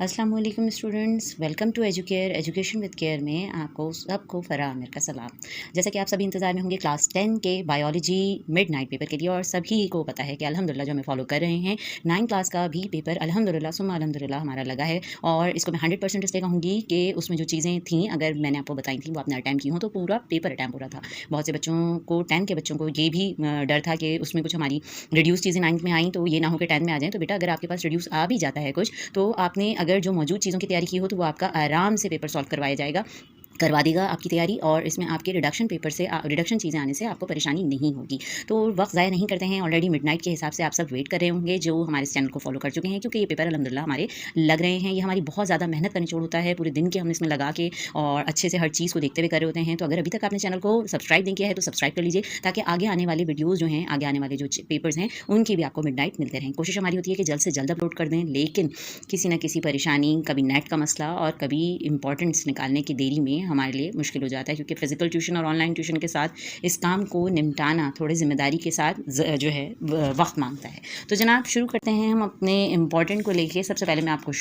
अस्सलाम वालेकुम students, welcome to education with care में आपको सबको फ़राह आमिर का सलाम। जैसा कि आप सभी इंतज़ार में होंगे क्लास 10 के बायोलॉजी मिडनाइट पेपर के लिए, और सभी को पता है कि अल्हम्दुलिल्लाह जो हमें फॉलो कर रहे हैं 9 क्लास का भी पेपर अल्हम्दुलिल्लाह सुम्मा अल्हम्दुलिल्लाह हमारा लगा है। और इसको मैं 100% इसलिए कहूँगी कि उसमें जो चीज़ें थी अगर मैंने आपको बताई थी वो आपने अटैम्प्ट की हो तो पूरा पेपर अटैम्प्ट हो रहा था। बहुत से बच्चों को 10 के बच्चों को ये भी डर था कि उसमें कुछ हमारी रिड्यूस चीज़ें 9th में आई तो ये ना हो कि 10 में आ जाएँ। तो बेटा अगर आपके पास रिड्यूस आ भी जाता है कुछ, तो आपने अगर जो मौजूद चीज़ों की तैयारी की हो तो वो आपका आराम से पेपर सॉल्व करवा देगा आपकी तैयारी, और इसमें आपके रिडक्शन पेपर से रिडक्शन चीज़ें आने से आपको परेशानी नहीं होगी। तो वक्त ज़ाया नहीं करते हैं, ऑलरेडी मिडनाइट के हिसाब से आप सब वेट कर रहे होंगे जो हमारे इस चैनल को फॉलो कर चुके हैं, क्योंकि ये पेपर अल्हम्दुलिल्लाह हमारे लग रहे हैं। ये हमारी बहुत ज़्यादा मेहनत का निचोड़ होता है, पूरे दिन के हम इसमें लगा के और अच्छे से हर चीज़ को देखते हुए कर रहे होते हैं। तो अगर अभी तक आपने चैनल को सब्सक्राइब नहीं किया है तो सब्सक्राइब कर लीजिए, ताकि आगे आने वाले वीडियोज़ जो हैं, आगे आने वाले जो पेपर्स हैं उनकी भी आपको मिडनाइट मिलते रहें। कोशिश हमारी होती है कि जल्द से जल्द अपलोड कर दें, लेकिन किसी न किसी परेशानी, कभी नेट का मसला और कभी इंपॉर्टेंट्स निकालने की देरी में हमारे लिए मुश्किल हो जाता है, क्योंकि फिजिकल ट्यूशन और ऑनलाइन ट्यूशन के साथ इस काम को निपटाना थोड़ी ज़िम्मेदारी के साथ जो है वक्त मांगता है। तो जनाब शुरू करते हैं हम अपने इम्पॉर्टेंट को लेके। सबसे पहले मैं आपको